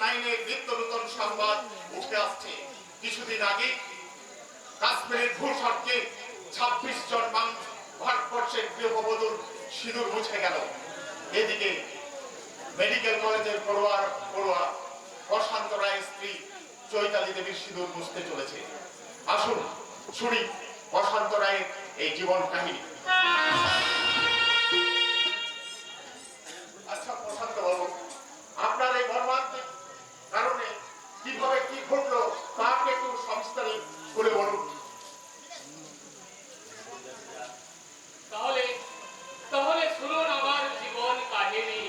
নাইনের নিত্য নতুন সংবাদ উঠে আসছে। কিছুদিন আগে কাশ্মীরের ভূস্বর্গে 26 জন ভারতবর্ষের গৃহবধূর সিঁদুর মুছে গেল। এদিকে মেডিকেল কলেজের পড়ুয়া প্রশান্ত রায়ের স্ত্রী চৈতালি দেবীর সিঁদুর মুছতে চলেছে। আসুন শুনি প্রশান্ত রায়ের এই জীবন কাহিনী। আচ্ছা প্রশান্ত বাবু, আপনার এই মর্মান্তিক কারণে কিভাবে কি ঘটলো তাকে একটু সংস্থানে খুলে বলুন। তাহলে শুনুন আমার জীবন কাহিনী।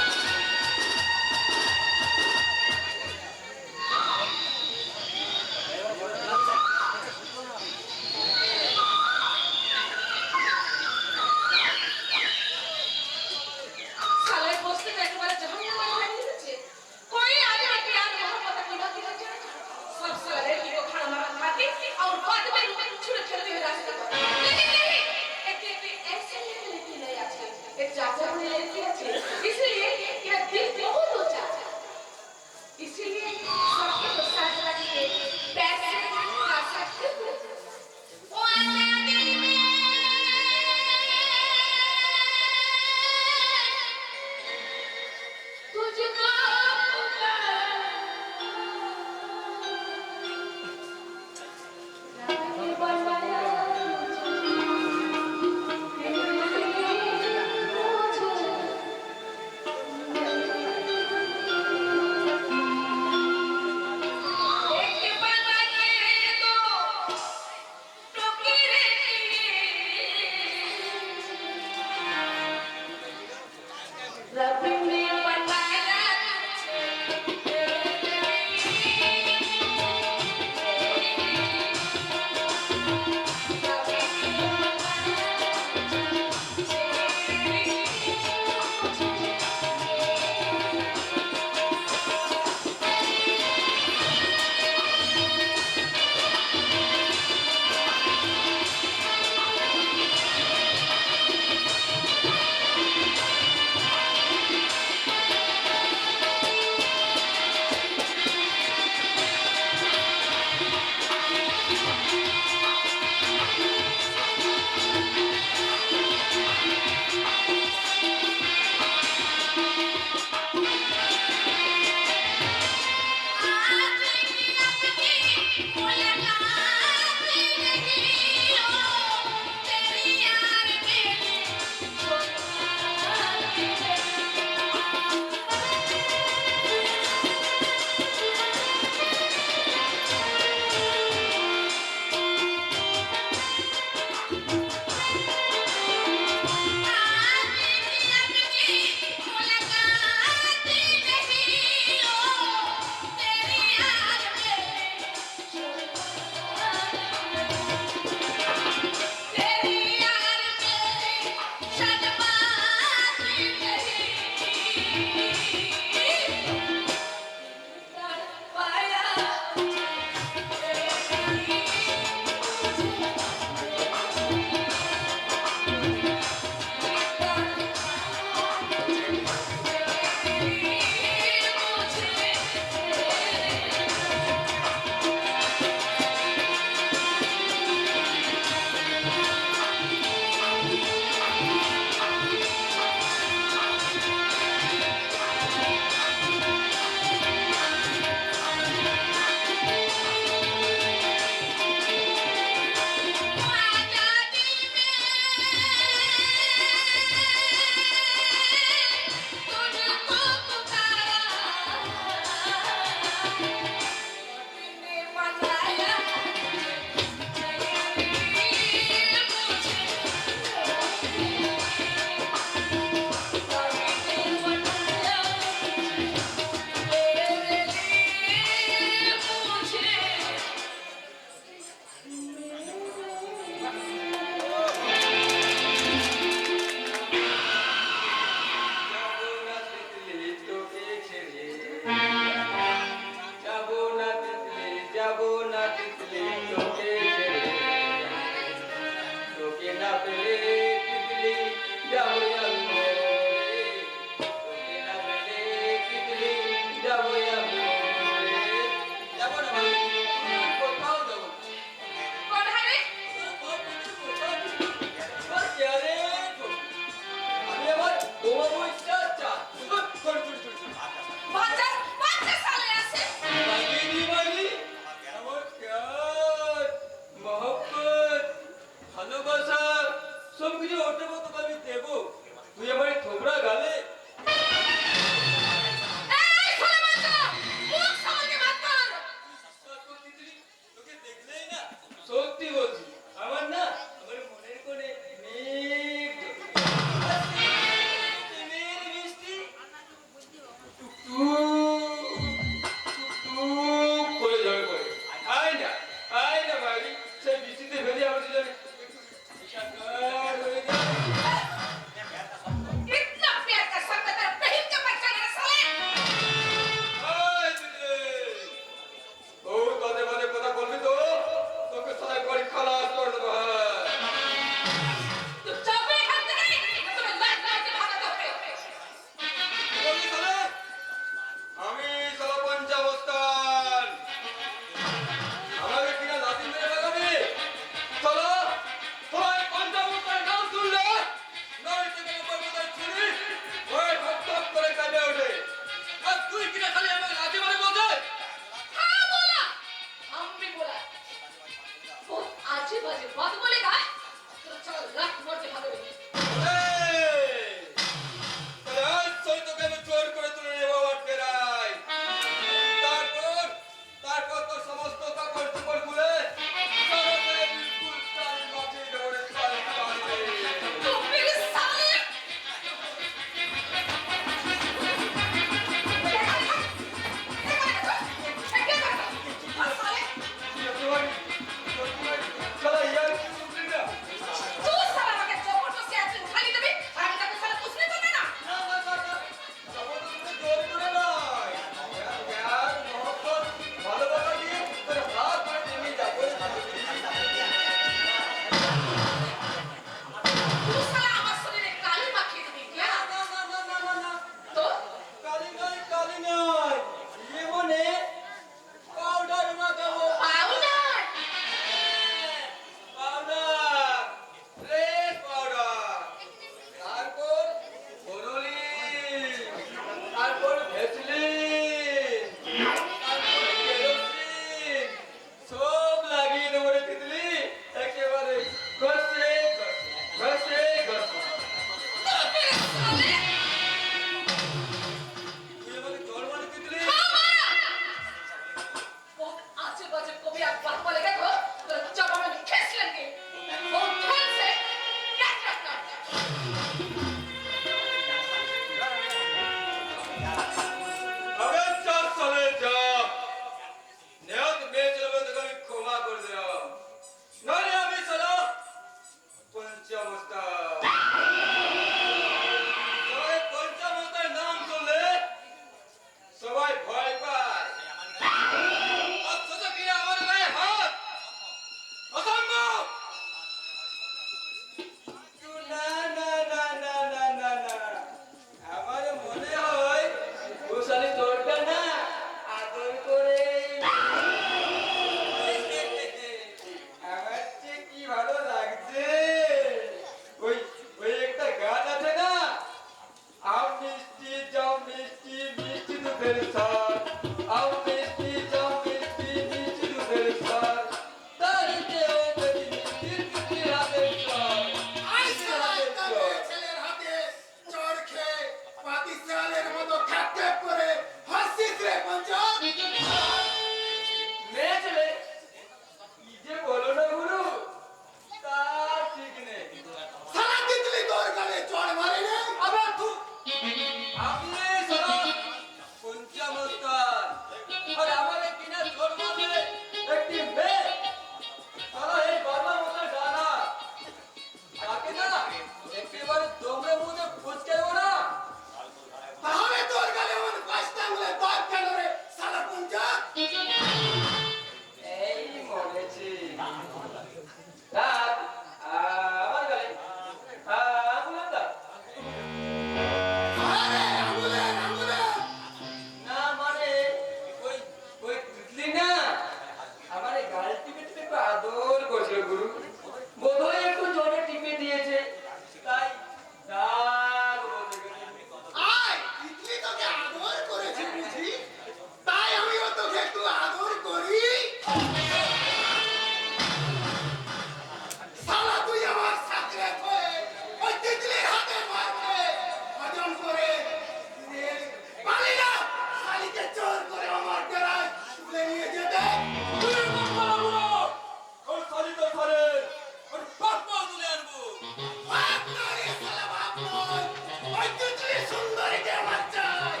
ওই তিতলি সুন্দরীকে আমার চাই।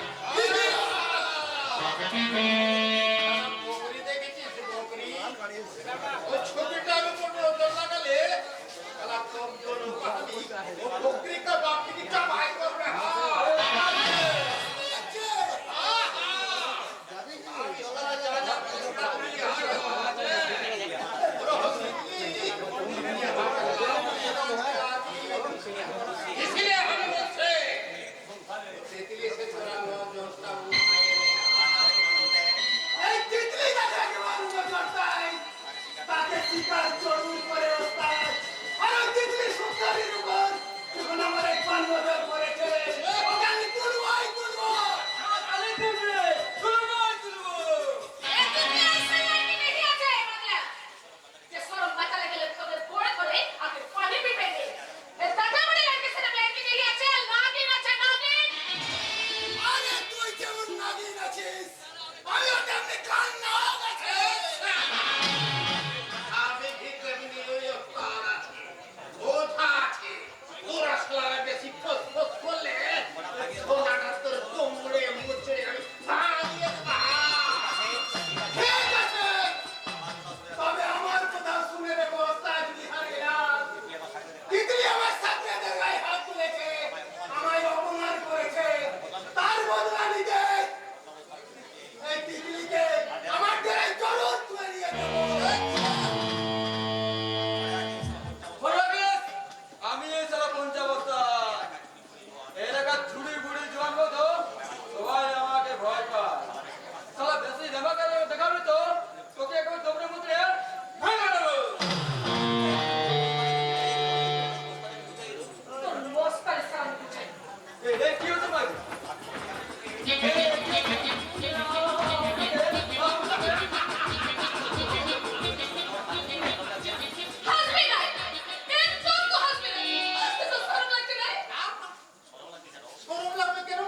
বকরি দেখেছিস বকরি? ওই ছবিটা আমি কোনো নজর লাগালে শালা কমজোর বাহিনী ও বকরি কা বাকরি কা ভাই করবে। इसलिए हम बोलते तितली से थोड़ा नजरটা উঠায় নে। এই তিতলি যাকে একেবারে নজর দেয় তাকে শিকার জরুর করে ওস্তাদ। আর ওই তিতলি সুন্দরীর উপর যখন আমার একবার নজর পড়েছে ওকে আমি তুলবই তুলবো। আমি তুলবে তুলবই তুলবো। তুমি আসলে কি বেরিয়ে আছে বাংলা যে সরম বাঁচালে গেলে তোদের পড়ে করে আগে পানি পিপে দে এ দাদা বলে লাগে সেটা ব্যাংকে বেরিয়ে আছে নাগিন আছে নাগিন আরে তুই যেমন নাগিন আছিস আমিও তেমনি কান্নাগ আছি। আমি ভিটামিন ওই ওস্তাদ আছি ওঠা আছে। ওরা শালারা বেশি ফস ফস করলে সোনাটা তোর কোমরে মুচড়ে আমি ভাঙিয়ে ঠিক আছে। তবে আমার কথা শুনে রেখো ওস্তাদ বিহারীলাল। তিতলি আমার সাথে গায়ে হাত তুলেছে আমায় অপমান করেছে তার বদলা নিতে এই তিতলিকে আমার ডেরায় জরুর তুলে নিয়ে যাবো। আমি এই সারা পঞ্চাবস্তা এলাকার ছুড়ি বুড়ি জোয়ান বলতো সবাই আমাকে ভয় পায়। সালা বেশি ধামাকা দেখাবি তো তোকে একবার দৌড়ে মুদ্রে ভেঙে দেবো। তোর মস্তার সামনে চাই এই কি হচ্ছে ভাই? হাসবি না একদম তো হাসবি না আস্তে তো সরম লাগছে না শরম লাগবে কেন?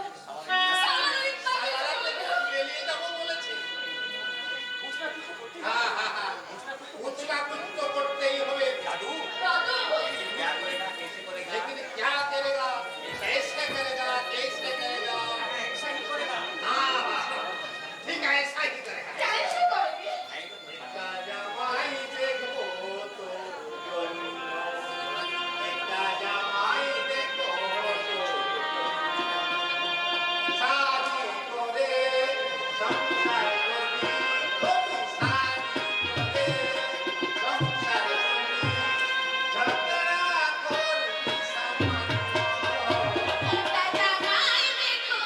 সারা ইচ্ছা শালারা তোকে বেরিয়ে যাবো বলেছে। হ্যাঁ হ্যাঁ হ্যাঁ উচকাপুচ তো করতেই হবে। দাদু लेकिन क्या करेगा कैसे करेगा कैसे करेगा हाँ हाँ ठीक है ऐसा ही करेगा। জানিস কি করবি একটা জামাই দেখবো তো জন্য একটা জামাই দেখবো তো শাদি করে সংসার করবি তুমি শাদি করে সংসার করবি ঝগড়া করবি সামান্য দাদা নাই দেখো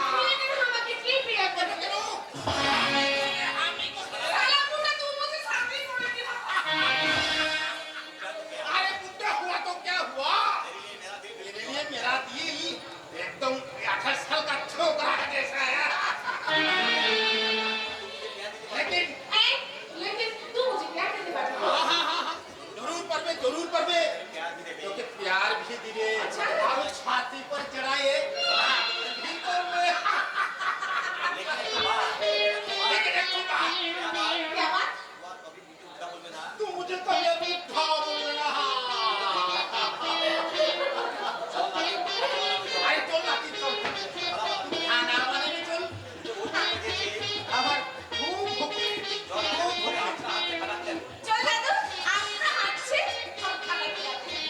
আমার আমাকে কি বিয়ে করবে কেন সালা মুন্ডা তুই মুঝে শাদি করে দিবা मेरा दिल एकदम 18 साल का छोकरा जैसा है लेकिन लेकिन तू मुझे प्यार करने वाला जरूर पढ़वे क्योंकि प्यार भी दिए और छाती पर चढ़ाए भीतर में लेकिन एक बात क्या बात तू मुझे कभी भी भाव बोलना अरे चल ना चल खाना बनाने चल আমার খুব ভোগ চল দাদু আমরা হাঁটছি সব খাবার খেয়ে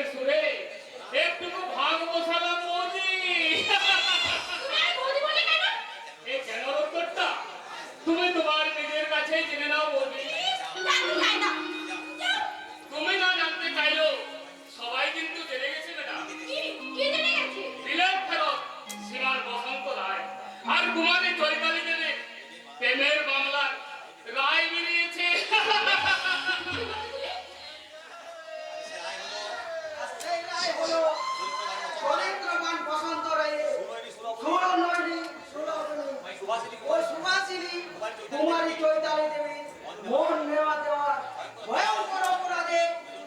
ঢোলের সুরে একটুকু ভাগ বসালাম বৌদি। তুমি আর বৌদি বলে কেন? এই কেন উত্তরটা তুমি তোমার নিজের কাছেই জেনে নাও বৌদি। জানতে চাই না। যাও। তুমি না জানতে চাইলো সবাই কিন্তু জেনে গেছে ম্যাডাম। কি জেনে গেছে? বিলেত ফেরত সীমার বসন্ত রায় আর কুমারী চৈতালি দেবে প্রেমের বাংলার রায় বেরিয়েছে। এই রায় হলো চরিত্রবান বসন্ত রায়ের সুরনয়নী সুরভনী ও সুভাষিনী কুমারী চৈতালি দেবী মন নেওয়া দেওয়া ভয়ঙ্কর অপরাধে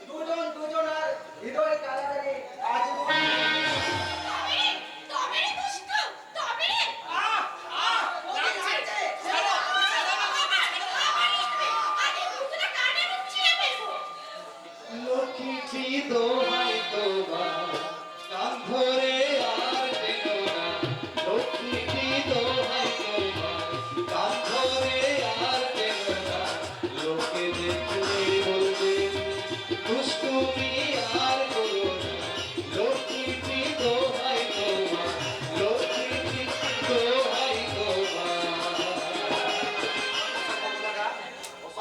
দুজন দুজনার হৃদয় কারাগারে আজীবন। তবে রে দুষ্ট, তবে রে। লাগছে। আগে দুটোটা কানে মুখ ছিঁড়ে ফেলবো। লক্ষ্মী দোহাই তোমার কান ধরে আর যেন না, লক্ষ্মী দোহাই তোমার কান ধরে আর যেন না, লোকে দেখলে বলবে দুষ্টুমি আর করো না, লক্ষ্মী দোহাই তোমার, লক্ষ্মী দোহাই তোমার।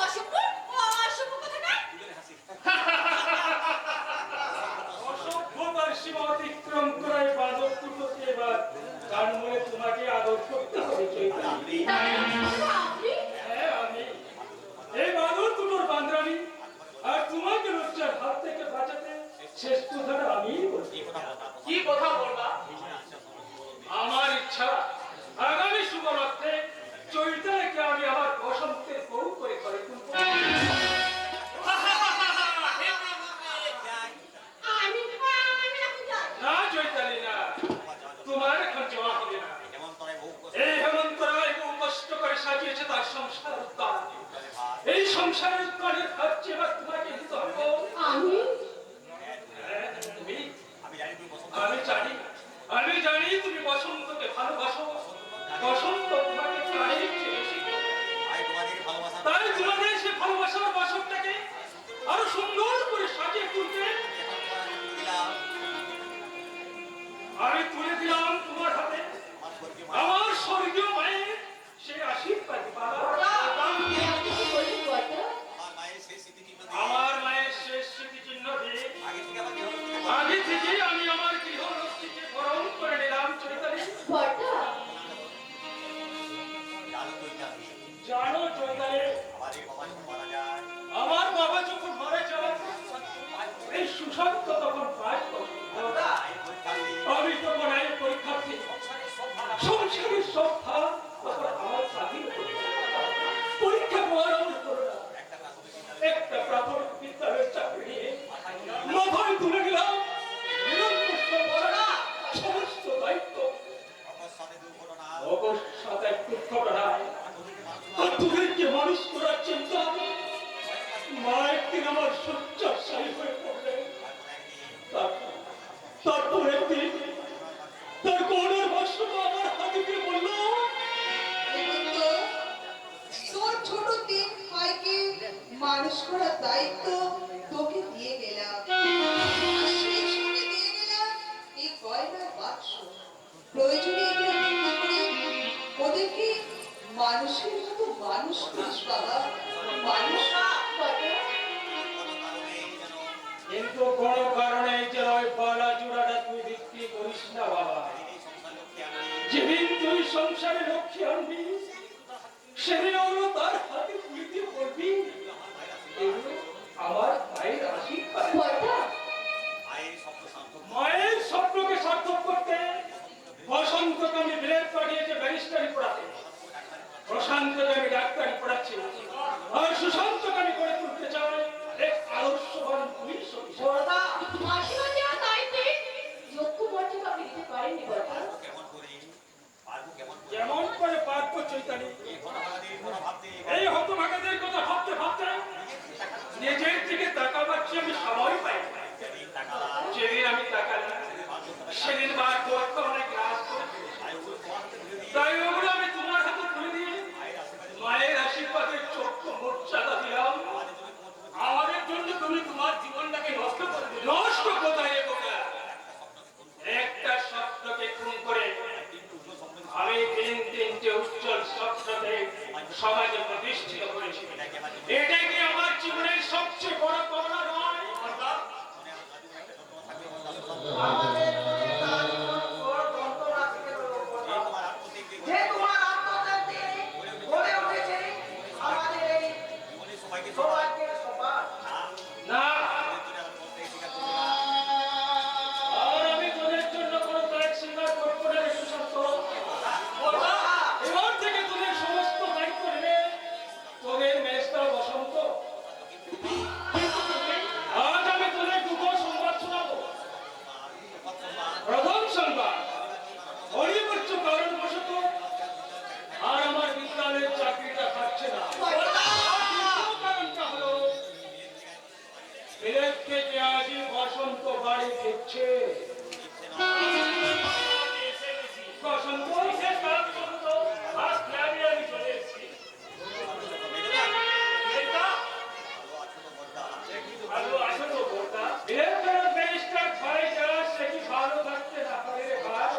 অসভ্য, অসভ্য কোথাকার। অসভ্যতার সীমা অতিক্রম করে বাদর দুটোকে এবার গান মনে তোমাকে আদর করতে হবে চৈতালি। আপনি? হ্যাঁ আমি এই বাদর দুটোর বান্দরামি আর তোমাকে লজ্জার হাত থেকে বাঁচাতে শেষ কথাটা আমিই বলছি। কি কথা বলবা? আমার ইচ্ছা আগামী শুভরাত্রে চৈতালিকে আমি আমার বসন্তের বউ করে করে তুলব। আমি এখন যাই। না চৈতালি না, তোমার এখন যাওয়া হবে না। এই হেমন্ত রায় বহু কষ্ট করে সাজিয়েছে তার সংসার উদ্ধার। এই সংসারের উদ্ধারের ভাবছে এবার তোমাকে দিতে হবে। আমি? হ্যাঁ, তুমি? আমি জানি তুমি বসন্তকে ভালোবাসো। বসন্ত তোমাকে চাই বেশি। তাই তোমাদের সে ভালোবাসার বাসনটাকে আরো সুন্দর করে সাজিয়ে তুলতে আমি তুলে দিলাম তোমার হাতে আমার স্বর্গীয় মায়ের সেই আশীর্বাদ মালা। আপনি কি বললেন বলতো? আমার মায়ের শেষ স্মৃতিচিহ্ন দিয়ে আগে থেকে আমি আমার গৃহরক্ষীকে বরণ করে নিলাম চৈতালি। বড়টা? জানো চৈতালি, আমার বাবা যখন মারা যাওয়ার এই সুশান্ত তখন 5 বছর। আমি তখন এই পরীক্ষার্থী সংসারের সব ভাব তখন আমার স্বাধীন পরীক্ষা পড়ানো করো না। একটা প্রাথমিক বিদ্যালয়ের চাকরি নিয়ে মাথায় তুলে গেলাম নিরঙ্কুশ পড়াশোনা, সমস্ত দায়িত্ব অকস্মাৎ দুর্ঘটনায় আর তোদেরকে মানুষ করার চিন্তা মা একদিন আমার শয্যাশায়ী হয়ে পড়লেন। তারপর একদিন তার করুণার ভাষ্যটা আমার হাতে দিয়ে বলল, তোর ছোট 3 ভাইকে মানুষ করার দায়িত্ব তোকে দিয়ে গেলাম আর সেই সঙ্গে দিয়ে গেলাম এই গয়নার বাক্স। প্রয়োজনে এগুলো বিক্রি করে ওদেরকে মানুষের মতো মানুষ করিস বাবা, মানুষ। বড়টা? কিন্তু কোনো কারণে যেন ওই পালা জোড়াটা তুই বিক্রি করিস না বাবা। যেদিন তুই সংসারে লক্ষ্মী আনবি সেদিন ওগুলো তার হাতে তুলে দিয়ে বলবি এগুলো আমার মায়ের আশীর্বাদ। বড়টা? মায়ের স্বপ্নকে সার্থক করতে বসন্তকে আমি বিলেত পাঠিয়েছে ব্যারিস্টারি পড়াতে, প্রশান্তকে আমি ডাক্তারি পড়াচ্ছি, আর সুশান্তকে আমি করে তুলতে চাই এক আদর্শবান পুলিশ অফিসার। মাসিমা দেওয়া দায়িত্বে যোগ্য মর্যাদা আপনি দিতে পারেননি বড়টা। যেমন করে পারবো চৈতালি। এই হতভাগাদের কথা ভাবতে ভাবতে নিজের দিকে তাকাবাচ্ছি আমি সময় পাই না। যেদিন আমি তাকালাম সেদিন বার পরীক্ষা অনেক রাত করে ফেলেছি। তাই ওগুলো আমি তোমার হাতে তুলে দিয়ে সমাজে প্রতিষ্ঠিত করেছি। এটা কি আমার জীবনের সবচেয়ে বড় পাওনা নয়? আমাদের মনে তার বড় যন্ত্রণা থেকে যে তোমার আত্মত্যাগ দিয়ে গড়ে উঠেছে আমাদের এই সৌভাগ্যের সমাজ। না, আর আমি তোদের জন্য কোনো ত্যাগ স্বীকার করবো না রে সুশান্ত। এবার থেকে তোদের সমস্ত দায়িত্ব নেবে তোদের মেজদা বসন্ত। আজ আমি তোদের দুটো সংবাদ শোনাবো। প্রথম সংবাদ, অনিবার্য কারণবশত আর আমার বিদ্যালয়ের চাকরিটা থাকছে না। দ্বিতীয় কারণটা হলো বিলেত থেকে আজই বসন্ত বাড়ি ফিরছে। বসন্ত বিশেষ কারণ বলুন তো, আজ ক্লাবে আমি চলে এসেছি। এটা? ভালো আছো তো বোরটা? বিলেতের ব্যারিস্টার ভাই যারা সে কি ভালো থাকতে না পারে রে ভাই?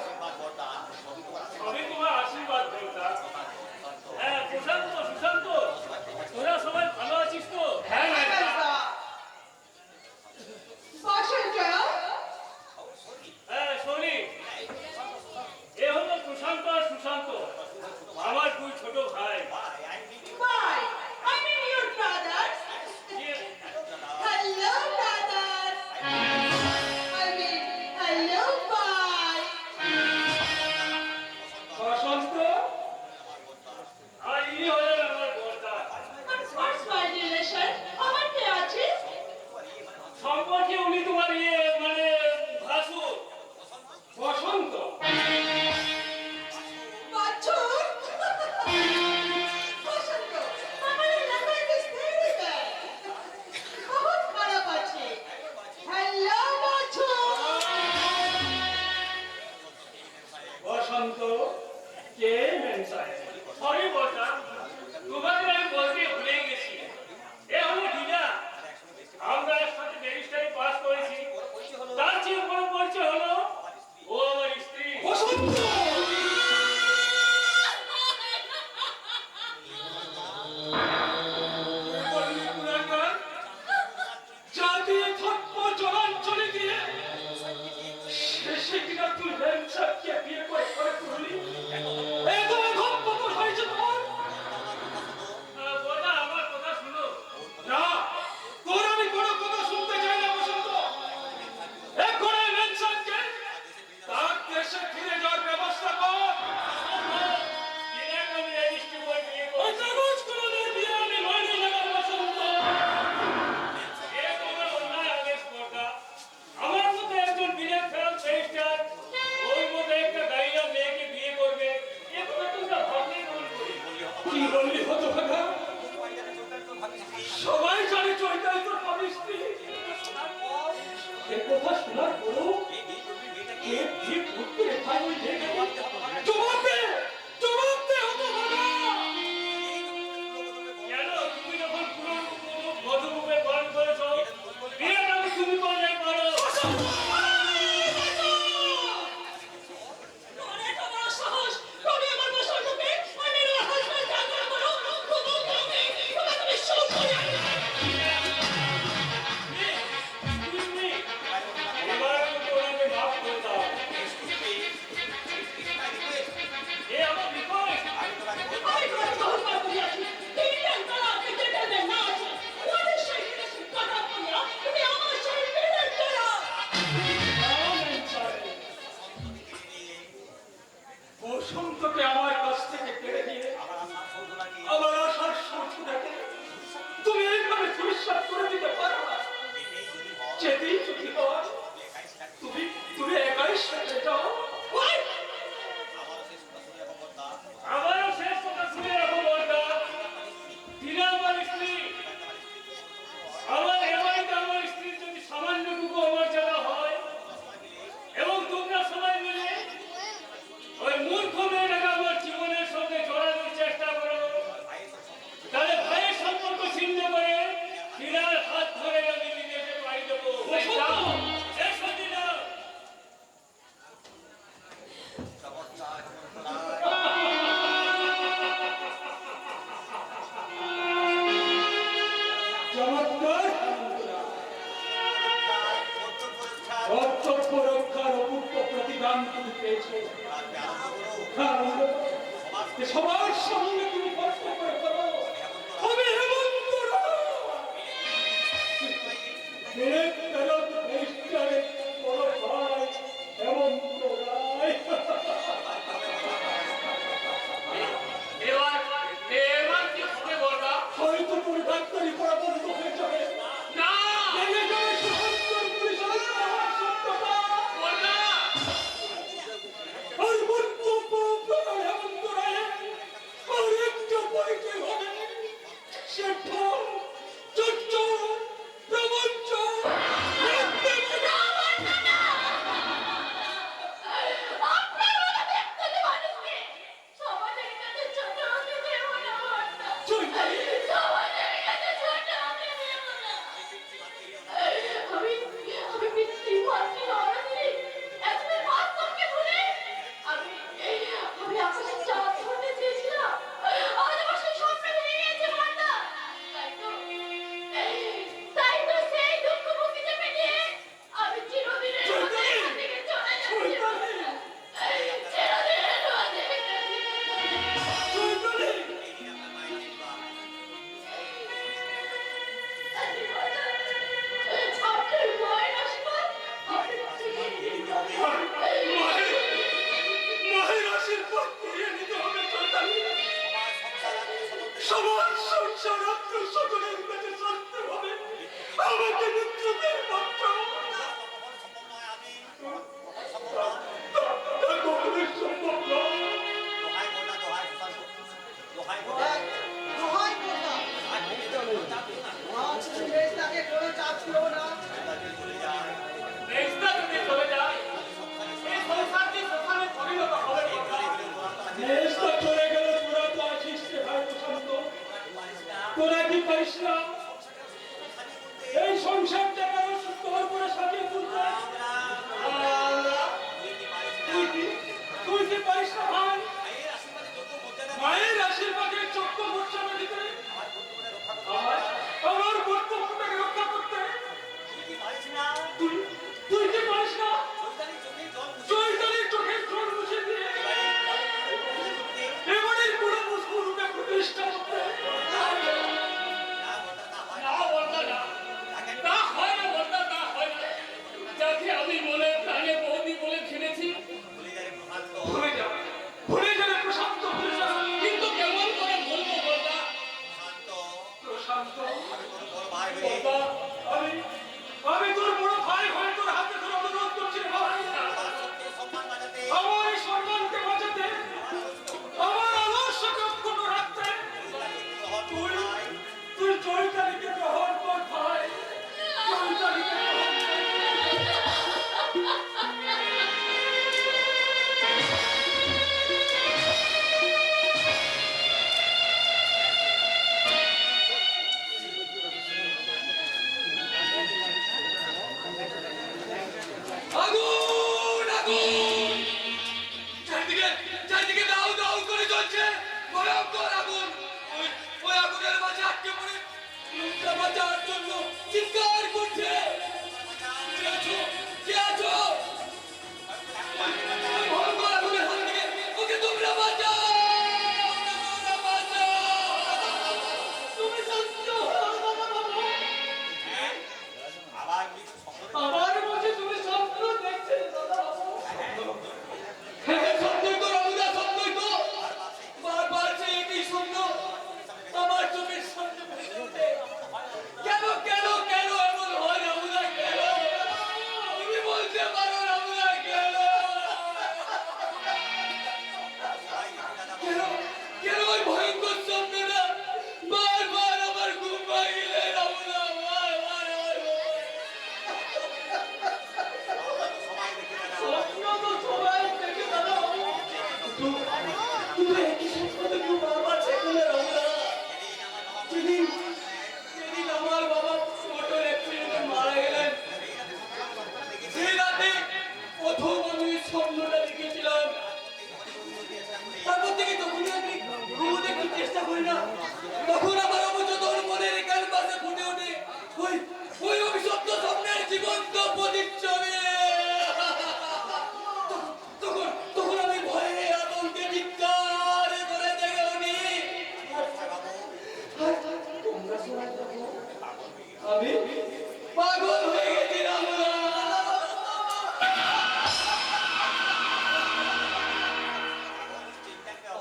আমি তোমার আশীর্বাদ বোরটা। হ্যাঁ, প্রশান্ত, সুশান্ত, তোরা সবাই ভালো আছিস তো? হ্যাঁ ম্যাডাম। বসন্ত হ্যাঁ, শোনি। এ হলো প্রশান্ত আর সুশান্ত, আমার দুই ছোট ভাই। Bye. I mean your brothers. যে- Hello, brothers. I mean, hello, bye. বসন্ত, আর ইনি হলেন আমার বোরটা। And what's my relation? আমার কে আছে? সম্পর্কে উনি তোমার মানে ভাসুর। বসন্ত। বাছুর? বসন্ত, আমার language is very bad. বহুত খারাপ আছে। Hello, বাছুর. বসন্ত কে মেনসায়? সরি বোরটা, তোমাকে আমি বলতে ভুলে গেছি। এ হলো টিনা। আমরা একসাথে ব্যারিস্টারি পাস করেছি। তার চেয়ে বড় পরিচয় হলো ও আমার স্ত্রী। বসন্ত! বললি পুরাকার, জাতি থপ্প জলাঞ্জলি দিয়ে শেষে কিনা তুই মেনসাকে বিয়ে করে করে তুললি। এত অধপ্প তোর হয়েছে তোমার? বোরটা, আমার কথা শুনো। না, তোর আমি কোনো কথা শুনতে চাই না বসন্ত। এক্ষুনি মেনসানকে তার দেশে ফিরে যাওয়ার ব্যবস্থা কর। টিনাকে আমি রেজিস্ট্রি করে বিয়ে ওই করেছি। কাগজগুলোর বিয়ে আমি মানি না বসন্ত। এ তোমার অন্যায় আদেশ বোরটা। আমার মতো একজন বিলেত ফেরত ব্যারিস্টার ওই মতো একটা গাইয়া মেয়েকে বিয়ে করবে, এ কথা তোমরা ভাবলেই ভুল করি। কি বললি হতো কথা? সবাই জানে চৈতালি তোর স্বামী স্ত্রী। এ কথা শোনার পরও কে ঠিক উঠতে ভাই ওই মেয়েকে জবাব দে! জবাব দে হতো কথা! কেন তুমি যখন পুরো মধুরূপে পালন করেছো, বিয়েটা তুমি করলে পারো। তোমার এত বড় সাহস, তুমি আমার বসন্তকে আমি ওর হাজবেন্ড জানতে বলো, তুমি সব করে তুমি এবার তুমি ওনাকে মাফ করে দাও। এ আমার রিকোয়েস্ট। আমি তোমাকে বহুবার বলিয়াছি, তিনজন তালাক দিতে দেবে না আছে। ওদের সেই বিদেশি কথা বলিয়া তুমি আমার সেই বিলেত তালাক। চৈতালি তোমাদের কাছে ছোট আমি নেব না। আমি পিতৃমাতৃ অনাথী একজন মাতৃকে ভুলে আমি আকাশের চাঁদ ধরতে চেয়েছিলাম। আজ আমার সেই স্বপ্ন ভেঙে গিয়েছে মাতা। তাই তো সেই দুঃখ মুক্তি চেপে নিয়ে আমি চিরদিনের মতো এখান থেকে চলে যাচ্ছি। চিরদিনের মতো এখান থেকে। চৈতালি আপনার মায়ের আশীর্বাদ আপনার মায়ের আশীর্বাদ করিয়ে নিতে হবে চৈতালি। সবার সংসার আত্মীয়-স্বজনের কাছে ছাড়তে হবে। আমাকে মৃত্যুদের মাত্র তা কখনোই সম্ভব নয়। দোহাই করতাম আজ মেজদাকে কোনো চাপ ছিল না। মেজদা যদি চলে যায় এই সংসারটি কোথায় পরিণত হবে কথা? দেশটা চলে গেল, তোরা তো আছিস রে ভাই প্রশান্ত। তোরা কি পারিস না এই সংসারটাকে আরো সুন্দর করে সাজিয়ে তুলতে? তুই কি পারিস না ভাই মায়ের আশীর্বাদে যোগ্য মর্যাদা দিতে, আমার বক্তব্যটাকে রক্ষা করতে? তুই কি পারিস না চৈতালির চোখের জল মুছে দিয়ে এবারের পুরো মুসকুরুকে প্রতিষ্ঠা করতে? না বলতা না, তা হয় না বলতা, তা হয় না। যাকে আমি মনে প্রাণে বৌদি বলে ঘিরেছি ভুলে যাবে প্রশান্ত, ভুলে যাবে। কিন্তু কেমন করে বলবো বলতা? প্রশান্ত বাবা, আমি তোর বড় ভাই হয়ে তোর হাতে ধরে অনুরোধ করছি রে ভাই, আমার এই সম্মানকে বাঁচাতে, আমার আদর্শকে অক্ষুণ্ণ রাখতে তুই চৈতালিকে গ্রহণ কর ভাই, চৈতালিকে গ্রহণ কর। আগুন আগুন চারিদিকে চারিদিকে দাউ দাউ করে জ্বলছে, ভয়ঙ্কর আগুন। ওই আগুনের মাঝে আটকে পড়ে লোকটা বাঁচার জন্য চিৎকার করছে। কে আছো? কে আছো? ওই ভয়ঙ্কর আগুনের হাত থেকে ওকে তোমরা বাঁচাও, তোমরা বাঁচাও। তুমি সত্য আমার মাঝে তুমি স্বপ্ন দেখছে দাদাবাবু। হ্যাঁ, সত্যই তো রামুদা, সত্যই তো। বারবার সে একই স্বপ্ন আমার চোখের সামনে ভেসে ওঠে। কেন কেন কেন এমন হয় রামুদা, কেন? তুমি বলতে পারো রামুদা, কেন? কেন কেন ওই ভয়ঙ্কর স্বপ্নটা বারবার আমার ঘুম ভাঙিলে রামুদা, বারবার আমার স্বপ্ন তো সবাই দেখে দাদাবাবু, কিন্তু একই স্বপ্ন তো কেউ বারবার দেখে না রামুদা। যেদিন আমার বাবা মোটর অ্যাক্সিডেন্টে মারা গেলেন, সেই রাতে প্রথম আমি স্বপ্নটা দেখেছিলাম। তারপর থেকে তখনই আমি ঘুমোতে একটু চেষ্টা করি না। তখন আমার অবচেতন মনের একার পাশে ফুটে ওঠে ওই ওই অভিশপ্ত স্বপ্নের জীবন্ত প্রতিচ্ছবি। তখন তখন আমি ভয়ে আতঙ্কে চিৎকার করে জেগে উঠি। তোমরা সবাই তখন আমি পাগল হয়ে গেছিলাম।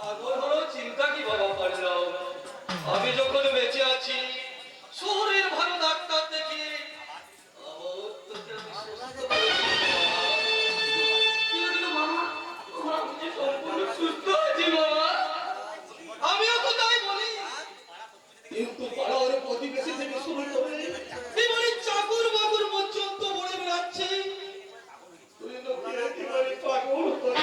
পাগল হলো চিন্তা কি বাবা পারলাম। আমি যখন বেঁচে আছি শহরের ভালো ডাক্তার দেখি আমার অত্যন্ত বিশ্বস্ত করে কিন্তু বাবা, আমি যে সম্পূর্ণ সুস্থ আছি বাবা, আমিও তো তাই বলি। কিন্তু পাড়ার প্রতিবেশী থেকে শুরু করে এবারে চাকর বাকর পর্যন্ত বলে বেড়াচ্ছে তুই লোকে একেবারে পাগল করে।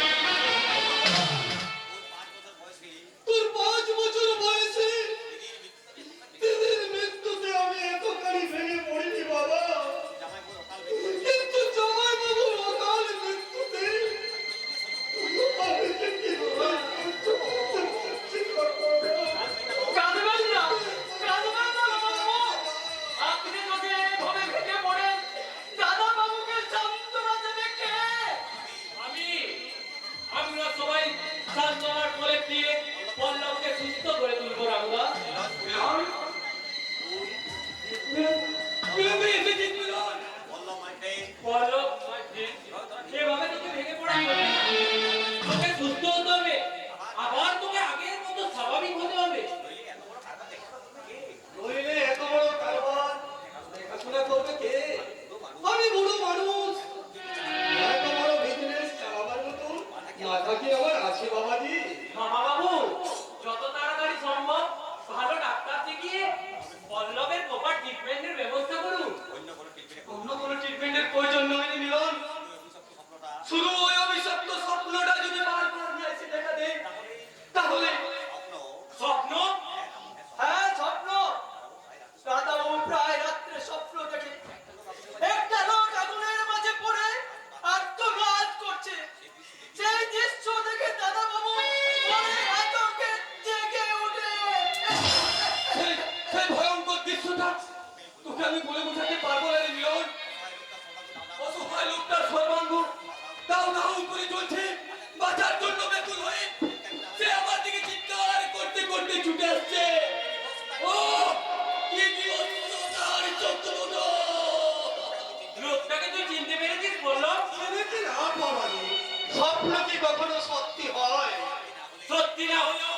তোর 5 বছর বয়সে মুখে আমি বলে বোঝাতে পারবো না রে মিলন। অসহায় লোকটার সর্বাঙ্গ তাও নাও করে চলছে, বাঁচার জন্য ব্যাকুল হয়ে সে আমার দিকে চিৎকার করতে করতে ছুটে আসছে। ও কি বিভৎসতার চক্রধর! লোকটাকে তুই চিনতে পেরেছিস বললো? স্বপ্ন কি কখনো সত্যি হয়? সত্যি না হলেও